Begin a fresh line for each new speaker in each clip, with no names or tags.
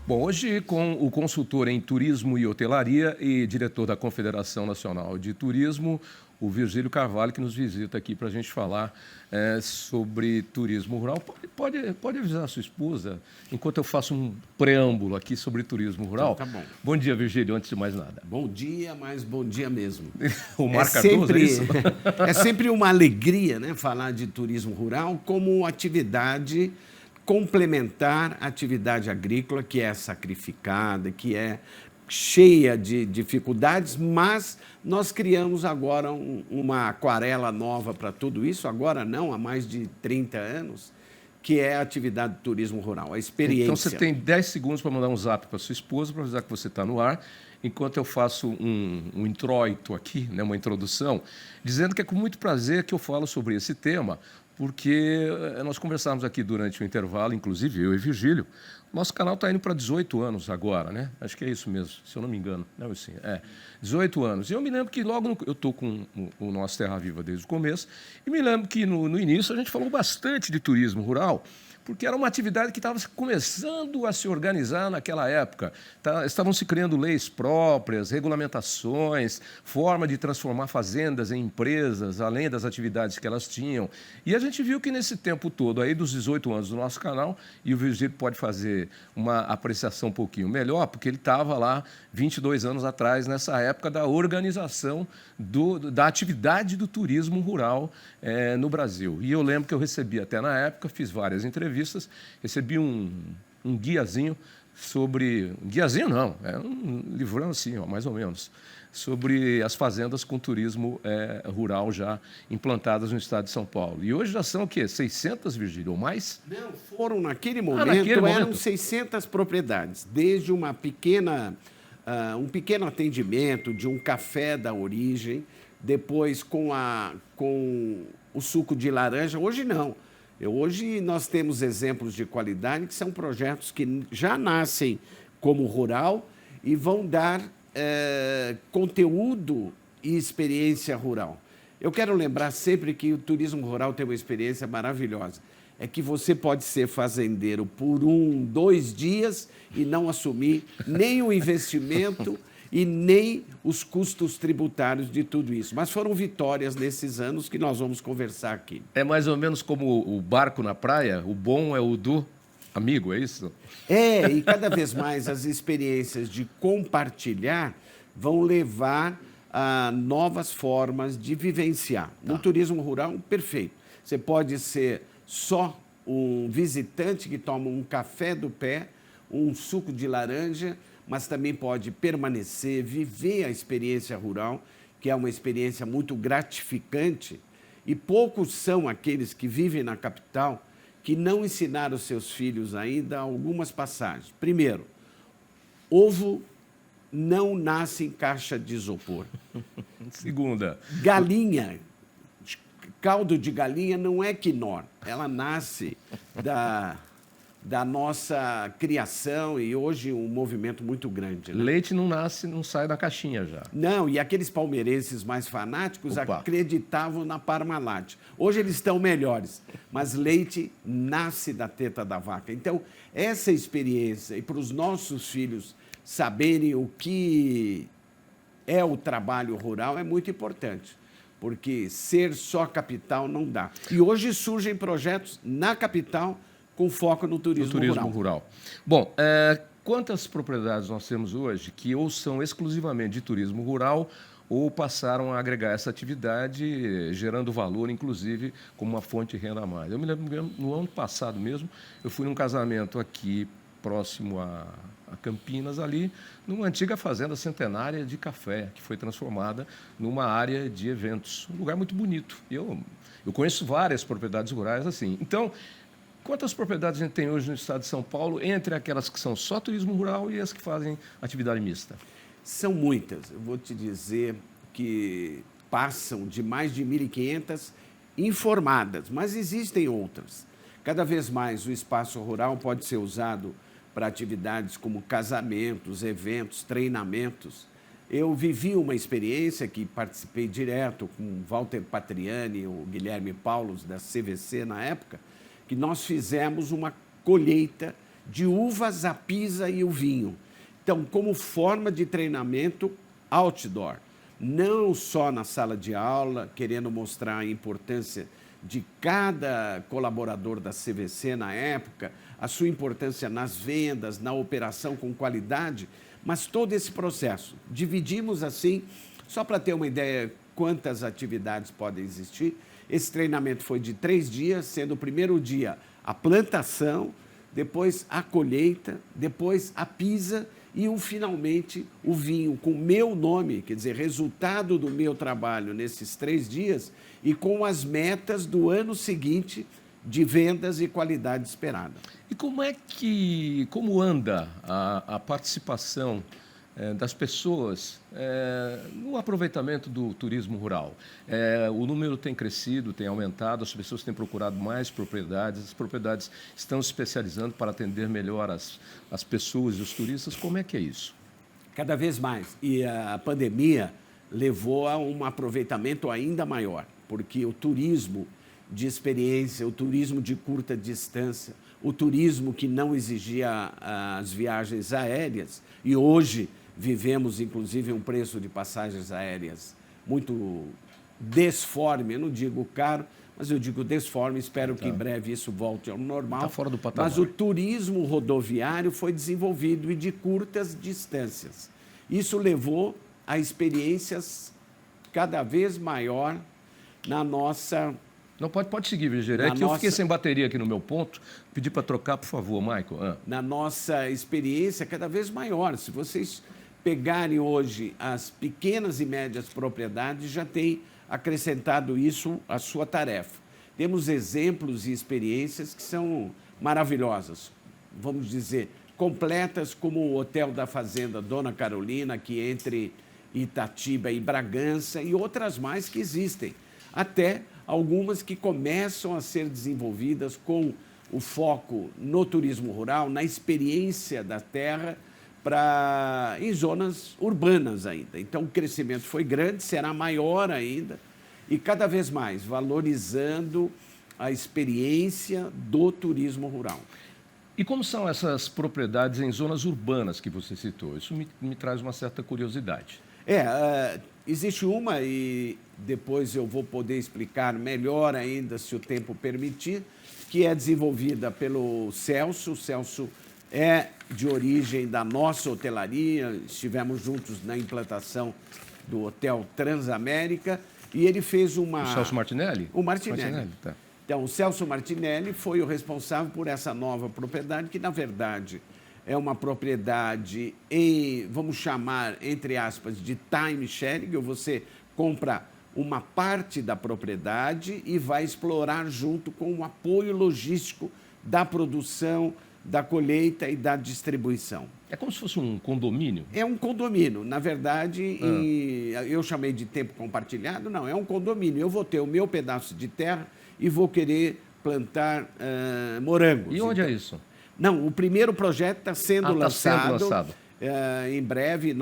Bom, hoje com o consultor em turismo e hotelaria e diretor da Confederação Nacional de Turismo, o Virgílio Carvalho, que nos visita aqui para a gente falar sobre turismo rural. Pode avisar a sua esposa, enquanto eu faço um preâmbulo aqui sobre turismo rural.
Então, tá bom.
Bom dia, Virgílio, antes de mais nada.
Bom dia, mas bom dia mesmo.
O Mar Cardoso, é isso?
É sempre uma alegria, né, falar de turismo rural como atividade complementar à atividade agrícola, que é sacrificada, que é cheia de dificuldades, mas nós criamos agora uma aquarela nova para tudo isso, agora não, há mais de 30 anos, que é a atividade do turismo rural, a experiência.
Então você tem 10 segundos para mandar um zap para sua esposa, para avisar que você está no ar, enquanto eu faço um introito aqui, né, uma introdução, dizendo que é com muito prazer que eu falo sobre esse tema, porque nós conversamos aqui durante o intervalo, inclusive eu e Virgílio. Nosso canal está indo para 18 anos agora, né? Acho que é isso mesmo, se eu não me engano. Não, sim, 18 anos. E eu me lembro que logo eu estou com o nosso Terra Viva desde o começo, e me lembro que no início a gente falou bastante de turismo rural, porque era uma atividade que estava começando a se organizar naquela época. Estavam se criando leis próprias, regulamentações, forma de transformar fazendas em empresas, além das atividades que elas tinham. E a gente viu que nesse tempo todo, aí dos 18 anos do nosso canal, e o Virgílio pode fazer uma apreciação um pouquinho melhor, porque ele estava lá 22 anos atrás, nessa época da organização da atividade do turismo rural no Brasil. E eu lembro que eu recebi até na época, fiz várias entrevistas, recebi um guiazinho sobre... Guiazinho não, é um livrão assim, ó, mais ou menos, sobre as fazendas com turismo rural já implantadas no estado de São Paulo. E hoje já são o quê? 600, Virgílio, ou mais?
Não, foram naquele momento, eram 600 propriedades, desde um pequeno atendimento de um café da origem, depois com o suco de laranja. Hoje não. Hoje nós temos exemplos de qualidade que são projetos que já nascem como rural e vão dar conteúdo e experiência rural. Eu quero lembrar sempre que o turismo rural tem uma experiência maravilhosa. É que você pode ser fazendeiro por 2 dias e não assumir nem o investimento e nem os custos tributários de tudo isso. Mas foram vitórias nesses anos que nós vamos conversar aqui.
É mais ou menos como o barco na praia, o bom é o do amigo, é isso?
E cada vez mais as experiências de compartilhar vão levar a novas formas de vivenciar. No turismo rural, perfeito. Você pode ser só um visitante que toma um café do pé, um suco de laranja, mas também pode permanecer, viver a experiência rural, que é uma experiência muito gratificante, e poucos são aqueles que vivem na capital que não ensinaram os seus filhos ainda algumas passagens. Primeiro, ovo não nasce em caixa de isopor.
Segunda,
Galinha, caldo de galinha não é quinor, ela nasce da nossa criação e hoje um movimento muito grande. Né?
Leite não nasce, não sai da caixinha já.
Não, e aqueles palmeirenses mais fanáticos acreditavam na Parmalat. Hoje eles estão melhores, mas leite nasce da teta da vaca. Então, essa experiência, e para os nossos filhos saberem o que é o trabalho rural, é muito importante, porque ser só capital não dá. E hoje surgem projetos na capital com foco no turismo
rural. Bom, quantas propriedades nós temos hoje que ou são exclusivamente de turismo rural ou passaram a agregar essa atividade, gerando valor, inclusive, como uma fonte de renda a mais? Eu me lembro, no ano passado mesmo, eu fui num casamento aqui próximo a Campinas, ali, numa antiga fazenda centenária de café, que foi transformada numa área de eventos. Um lugar muito bonito. Eu conheço várias propriedades rurais assim. Então, quantas propriedades a gente tem hoje no estado de São Paulo, entre aquelas que são só turismo rural e as que fazem atividade mista?
São muitas. Eu vou te dizer que passam de mais de 1.500 informadas, mas existem outras. Cada vez mais o espaço rural pode ser usado para atividades como casamentos, eventos, treinamentos. Eu vivi uma experiência que participei direto com o Walter Patriani, o Guilherme Paulos, da CVC na época, que nós fizemos uma colheita de uvas, a pisa e o vinho. Então, como forma de treinamento outdoor, não só na sala de aula, querendo mostrar a importância de cada colaborador da CVC na época, a sua importância nas vendas, na operação com qualidade, mas todo esse processo. Dividimos assim, só para ter uma ideia quantas atividades podem existir. Esse treinamento foi de 3 dias, sendo o primeiro dia a plantação, depois a colheita, depois a pisa e, finalmente, o vinho com meu nome, quer dizer, resultado do meu trabalho nesses 3 dias e com as metas do ano seguinte de vendas e qualidade esperada.
E como anda a participação das pessoas no aproveitamento do turismo rural? O número tem crescido, tem aumentado, as pessoas têm procurado mais propriedades, as propriedades estão se especializando para atender melhor as pessoas e os turistas. Como é que é isso?
Cada vez mais. E a pandemia levou a um aproveitamento ainda maior, porque o turismo de experiência, o turismo de curta distância, o turismo que não exigia as viagens aéreas, e hoje vivemos, inclusive, um preço de passagens aéreas muito desforme, eu não digo caro, mas eu digo desforme, espero que em breve isso volte ao normal.
Está fora do patamar.
Mas o turismo rodoviário foi desenvolvido e de curtas distâncias. Isso levou a experiências cada vez maior na nossa...
Não, pode seguir, Virgílio. É que eu fiquei sem bateria aqui no meu ponto. Pedi para trocar, por favor, Michael.
Na nossa experiência cada vez maior. Se vocês pegarem hoje as pequenas e médias propriedades, já tem acrescentado isso à sua tarefa. Temos exemplos e experiências que são maravilhosas, vamos dizer, completas, como o Hotel da Fazenda Dona Carolina, que entre Itatiba e Bragança, e outras mais que existem. Até algumas que começam a ser desenvolvidas com o foco no turismo rural, na experiência da terra, em zonas urbanas ainda. Então, o crescimento foi grande, será maior ainda, e cada vez mais valorizando a experiência do turismo rural.
E como são essas propriedades em zonas urbanas que você citou? Isso me traz uma certa curiosidade.
Existe uma, e depois eu vou poder explicar melhor ainda, se o tempo permitir, que é desenvolvida pelo Celso. O Celso é de origem da nossa hotelaria, estivemos juntos na implantação do Hotel Transamérica, e ele fez uma...
O Celso Martinelli?
O Martinelli.
Tá.
Então, o Celso Martinelli foi o responsável por essa nova propriedade, que, na verdade, é uma propriedade vamos chamar, entre aspas, de time sharing. Você compra uma parte da propriedade e vai explorar junto com o apoio logístico da produção, da colheita e da distribuição.
É como se fosse um condomínio?
É um condomínio. Na verdade, eu chamei de tempo compartilhado, não, é um condomínio. Eu vou ter o meu pedaço de terra e vou querer plantar morangos.
E onde é isso?
Não, o primeiro projeto está sendo lançado.
Está sendo lançado.
Em breve,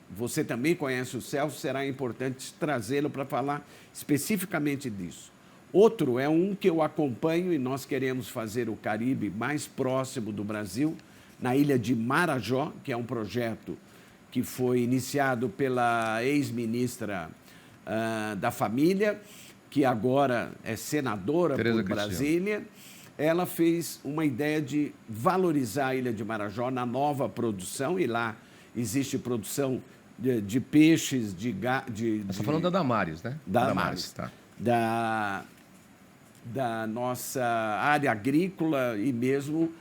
você também conhece o Celso, será importante trazê-lo para falar especificamente disso. Outro é um que eu acompanho e nós queremos fazer o Caribe mais próximo do Brasil, na ilha de Marajó, que é um projeto que foi iniciado pela ex-ministra da Família, que agora é senadora por Brasília. Ela fez uma ideia de valorizar a ilha de Marajó na nova produção, e lá existe produção de peixes, de... Você
está falando da Damares, né?
Damares, tá. Da nossa área agrícola e mesmo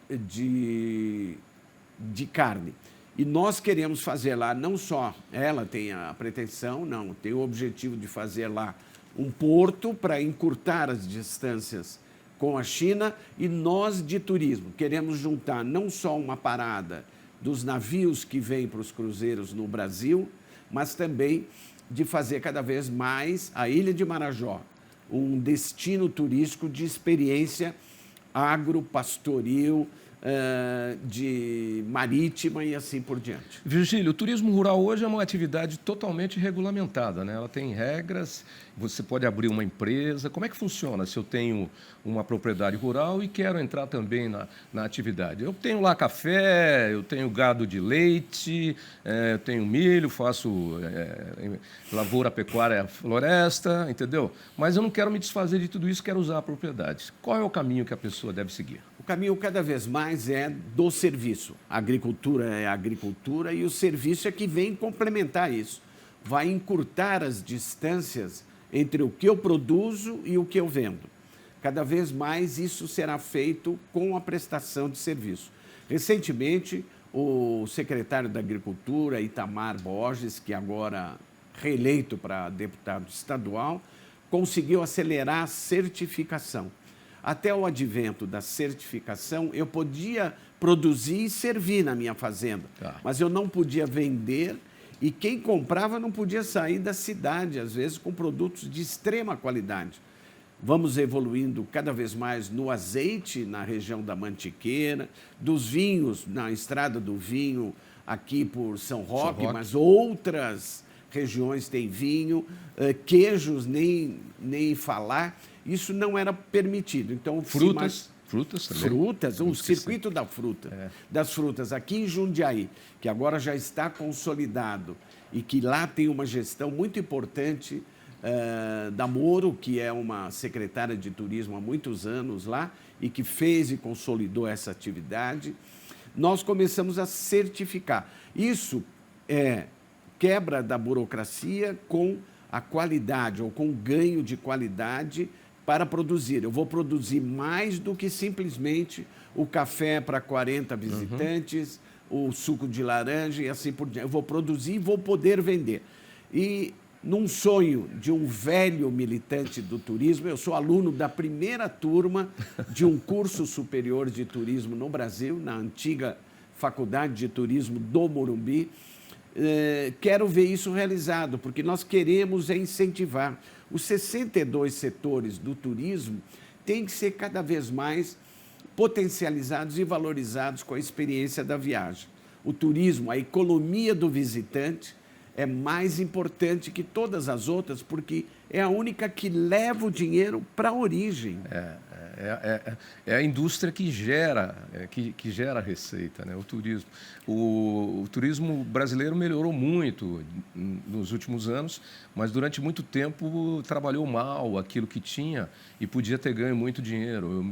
de carne. E nós queremos fazer lá, não só ela tem a pretensão, não, tem o objetivo de fazer lá um porto para encurtar as distâncias com a China, e nós de turismo queremos juntar não só uma parada dos navios que vêm para os cruzeiros no Brasil, mas também de fazer cada vez mais a Ilha de Marajó um destino turístico de experiência agropastoril, de marítima e assim por diante.
Virgílio, o turismo rural hoje é uma atividade totalmente regulamentada, né? Ela tem regras, você pode abrir uma empresa. Como é que funciona se eu tenho uma propriedade rural e quero entrar também na atividade? Eu tenho lá café, eu tenho gado de leite, eu tenho milho, faço lavoura, pecuária, floresta, entendeu? Mas eu não quero me desfazer de tudo isso, quero usar a propriedade. Qual é o caminho que a pessoa deve seguir?
O caminho cada vez mais é do serviço. A agricultura é a agricultura e o serviço é que vem complementar isso. Vai encurtar as distâncias entre o que eu produzo e o que eu vendo. Cada vez mais isso será feito com a prestação de serviço. Recentemente, o secretário da Agricultura, Itamar Borges, que agora reeleito para deputado estadual, conseguiu acelerar a certificação. Até o advento da certificação, eu podia produzir e servir na minha fazenda, mas eu não podia vender e quem comprava não podia sair da cidade, às vezes, com produtos de extrema qualidade. Vamos evoluindo cada vez mais no azeite, na região da Mantiqueira, dos vinhos, na Estrada do Vinho, aqui por São Roque, mas outras regiões têm vinho, queijos, nem falar. Isso não era permitido. Então,
frutas também.
Frutas, o circuito da fruta, das frutas aqui em Jundiaí, que agora já está consolidado e que lá tem uma gestão muito importante da Moro, que é uma secretária de turismo há muitos anos lá e que fez e consolidou essa atividade. Nós começamos a certificar. Isso é quebra da burocracia com a qualidade ou com o ganho de qualidade para produzir. Eu vou produzir mais do que simplesmente o café para 40 visitantes, o suco de laranja e assim por diante. Eu vou produzir e vou poder vender. E num sonho de um velho militante do turismo, eu sou aluno da primeira turma de um curso superior de turismo no Brasil, na antiga Faculdade de Turismo do Morumbi. Quero ver isso realizado, porque nós queremos incentivar. Os 62 setores do turismo têm que ser cada vez mais potencializados e valorizados com a experiência da viagem. O turismo, a economia do visitante, é mais importante que todas as outras, porque é a única que leva o dinheiro para a origem.
É a indústria que gera, que gera receita, né? O turismo. O turismo brasileiro melhorou muito nos últimos anos, mas durante muito tempo trabalhou mal aquilo que tinha e podia ter ganho muito dinheiro.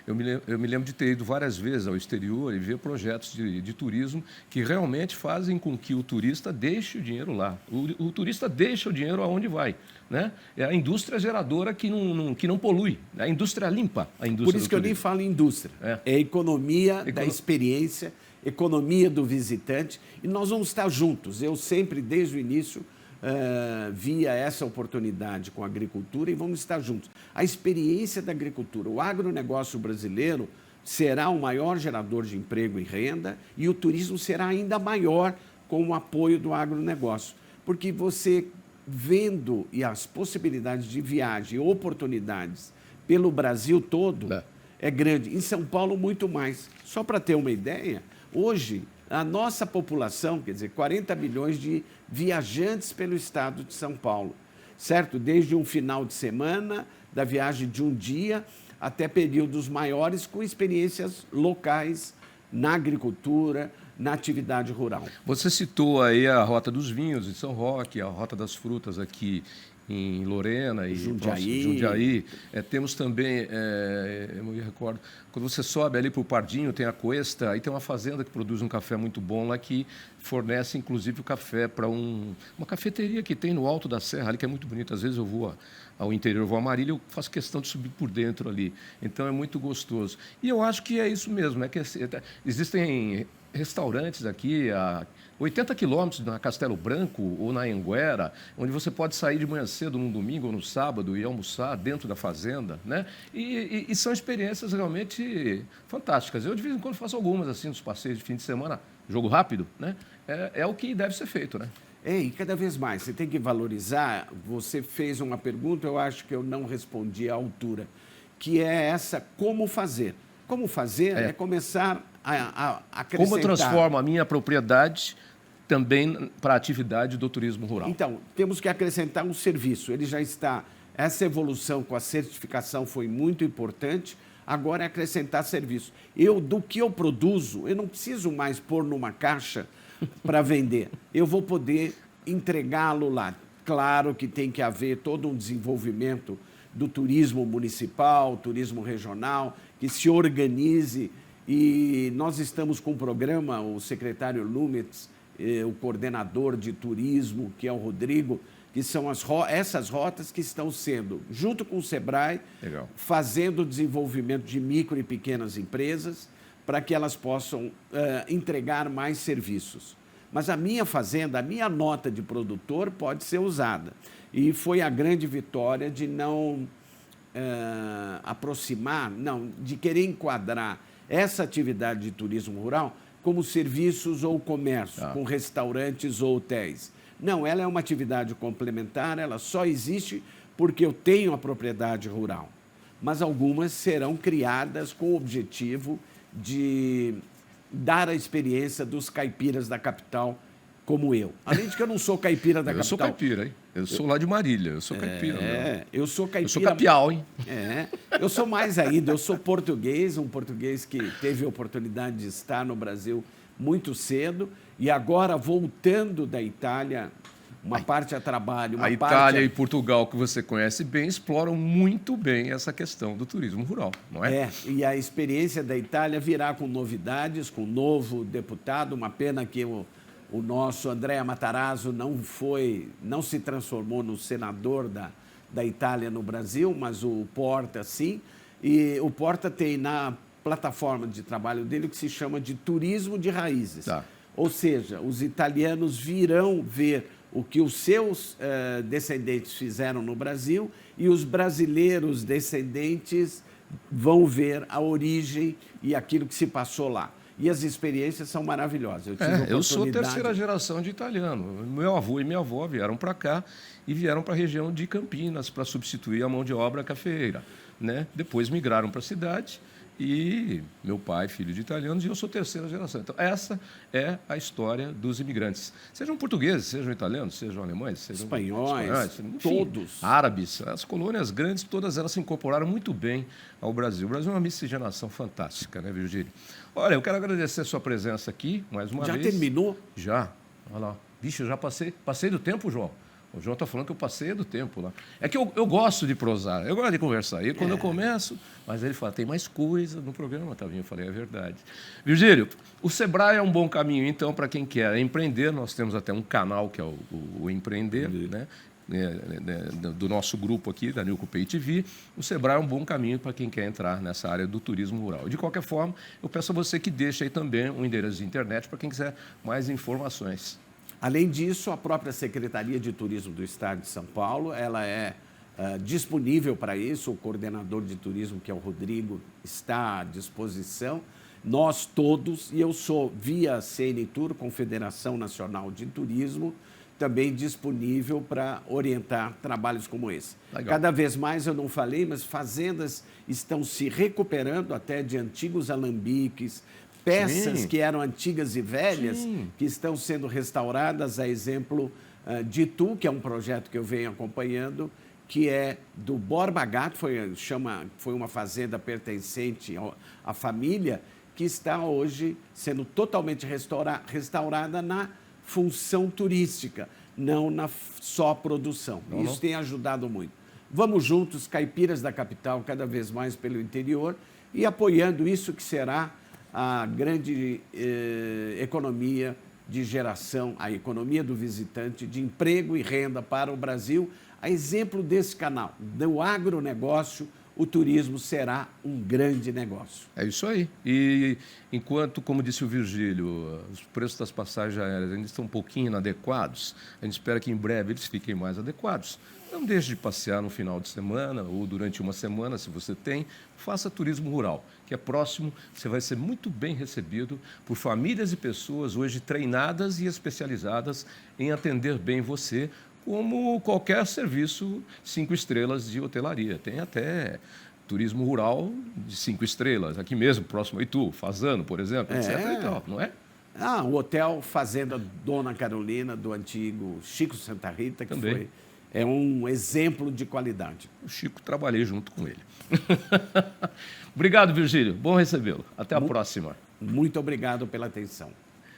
Eu me lembro de ter ido várias vezes ao exterior e ver projetos de turismo que realmente fazem com que o turista deixe o dinheiro lá. O turista deixa o dinheiro aonde vai, né? É a indústria geradora que não polui, a indústria limpa. A indústria
Por isso que eu nem falo em indústria. É a economia da experiência, economia do visitante, e nós vamos estar juntos. Eu sempre, desde o início, via essa oportunidade com a agricultura e vamos estar juntos. A experiência da agricultura, o agronegócio brasileiro será o maior gerador de emprego e renda e o turismo será ainda maior com o apoio do agronegócio, porque você vendo e as possibilidades de viagem, oportunidades pelo Brasil todo, é grande. Em São Paulo, muito mais. Só para ter uma ideia, hoje, a nossa população, quer dizer, 40 milhões de viajantes pelo estado de São Paulo, certo? Desde um final de semana, da viagem de um dia, até períodos maiores com experiências locais na agricultura, na atividade rural.
Você citou aí a Rota dos Vinhos em São Roque, a Rota das Frutas aqui em Lorena e Jundiaí. Temos também, eu me recordo, quando você sobe ali para o Pardinho, tem a Cuesta, aí tem uma fazenda que produz um café muito bom lá, que fornece, inclusive, o café para uma cafeteria que tem no alto da serra, ali, que é muito bonito. Às vezes eu vou ao interior, eu vou a Marília, eu faço questão de subir por dentro ali. Então, é muito gostoso. E eu acho que é isso mesmo, que existem restaurantes aqui a 80 quilômetros na Castelo Branco ou na Anguera, onde você pode sair de manhã cedo num domingo ou no sábado e almoçar dentro da fazenda, né? E são experiências realmente fantásticas. Eu, de vez em quando, faço algumas assim nos passeios de fim de semana, jogo rápido, né? É o que deve ser feito, né?
E cada vez mais, você tem que valorizar. Você fez uma pergunta, eu acho que eu não respondi à altura, que é essa: como fazer? Como fazer é começar a acrescentar.
Como eu transformo a minha propriedade também para a atividade do turismo rural?
Então, temos que acrescentar um serviço. Ele já está... Essa evolução com a certificação foi muito importante. Agora é acrescentar serviço. Do que eu produzo, eu não preciso mais pôr numa caixa para vender. Eu vou poder entregá-lo lá. Claro que tem que haver todo um desenvolvimento do turismo municipal, turismo regional, que se organize. E nós estamos com um programa, o secretário Lumetz, o coordenador de turismo, que é o Rodrigo, que são essas rotas que estão sendo, junto com o SEBRAE, fazendo o desenvolvimento de micro e pequenas empresas para que elas possam entregar mais serviços. Mas a minha fazenda, a minha nota de produtor pode ser usada. E foi a grande vitória de não aproximar, de querer enquadrar essa atividade de turismo rural como serviços ou comércio, com restaurantes ou hotéis. Não, ela é uma atividade complementar, ela só existe porque eu tenho a propriedade rural. Mas algumas serão criadas com o objetivo de dar a experiência dos caipiras da capital como eu. Além de que eu não sou caipira da capital.
Eu sou caipira, hein? Eu sou lá de Marília, eu sou caipira.
Eu sou caipira.
Eu sou capial, hein?
Eu sou mais ainda, eu sou português, um português que teve a oportunidade de estar no Brasil muito cedo e agora voltando da Itália, uma parte a trabalho,
a Itália e Portugal, que você conhece bem, exploram muito bem essa questão do turismo rural, não é?
E a experiência da Itália virá com novidades, com um novo deputado, uma pena que o nosso Andrea Matarazzo não se transformou no senador da Itália no Brasil, mas o Porta sim, e o Porta tem na plataforma de trabalho dele o que se chama de turismo de raízes. Ou seja, os italianos virão ver o que os seus descendentes fizeram no Brasil e os brasileiros descendentes vão ver a origem e aquilo que se passou lá. E as experiências são maravilhosas.
Eu sou terceira geração de italiano. Meu avô e minha avó vieram para cá e vieram para a região de Campinas para substituir a mão de obra cafeeira, né? Depois migraram para a cidade e meu pai, filho de italianos, e eu sou terceira geração. Então, essa é a história dos imigrantes. Sejam portugueses, sejam italianos, sejam alemães, sejam
espanhóis,
enfim,
todos.
Árabes. As colônias grandes, todas elas se incorporaram muito bem ao Brasil. O Brasil é uma miscigenação fantástica, né, Virgílio? Olha, eu quero agradecer a sua presença aqui, mais uma vez.
Já terminou?
Já. Olha lá. Vixe, eu já passei do tempo, João. O João está falando que eu passei do tempo lá. É que eu gosto de prosar, eu gosto de conversar. E quando eu começo, mas ele fala, tem mais coisa no programa, Tavinho. Eu falei, é verdade. Virgílio, o SEBRAE é um bom caminho, então, para quem quer empreender. Nós temos até um canal que é o Empreender, né? Do nosso grupo aqui, da Nilco Pay TV. O SEBRAE é um bom caminho para quem quer entrar nessa área do turismo rural. De qualquer forma, eu peço a você que deixe aí também um endereço de internet para quem quiser mais informações.
Além disso, a própria Secretaria de Turismo do Estado de São Paulo, ela é disponível para isso. O coordenador de turismo, que é o Rodrigo, está à disposição. Nós todos, e eu sou via CNTUR, Confederação Nacional de Turismo, também disponível para orientar trabalhos como esse. Legal. Cada vez mais, eu não falei, mas fazendas estão se recuperando até de antigos alambiques, peças que eram antigas e velhas, que estão sendo restauradas, a exemplo de Itu, que é um projeto que eu venho acompanhando, que é do Borba Gato, foi uma fazenda pertencente à família, que está hoje sendo totalmente restaurada na função turística, não na só produção. Isso tem ajudado muito. Vamos juntos, caipiras da capital, cada vez mais pelo interior, e apoiando isso que será a grande economia de geração, a economia do visitante, de emprego e renda para o Brasil. A exemplo desse canal, do agronegócio, o turismo será um grande negócio.
É isso aí. E enquanto, como disse o Virgílio, os preços das passagens aéreas ainda estão um pouquinho inadequados, a gente espera que em breve eles fiquem mais adequados. Não deixe de passear no final de semana ou durante uma semana, se você tem. Faça turismo rural, que é próximo. Você vai ser muito bem recebido por famílias e pessoas hoje treinadas e especializadas em atender bem você, como qualquer serviço 5 estrelas de hotelaria. Tem até turismo rural de 5 estrelas, aqui mesmo, próximo a Itu, Fazano, por exemplo, etc. E tal, não é?
O Hotel Fazenda Dona Carolina, do antigo Chico Santa Rita, que
Também.
é um exemplo de qualidade.
O Chico, trabalhei junto com ele. Obrigado, Virgílio. Bom recebê-lo. Até a próxima.
Muito obrigado pela atenção.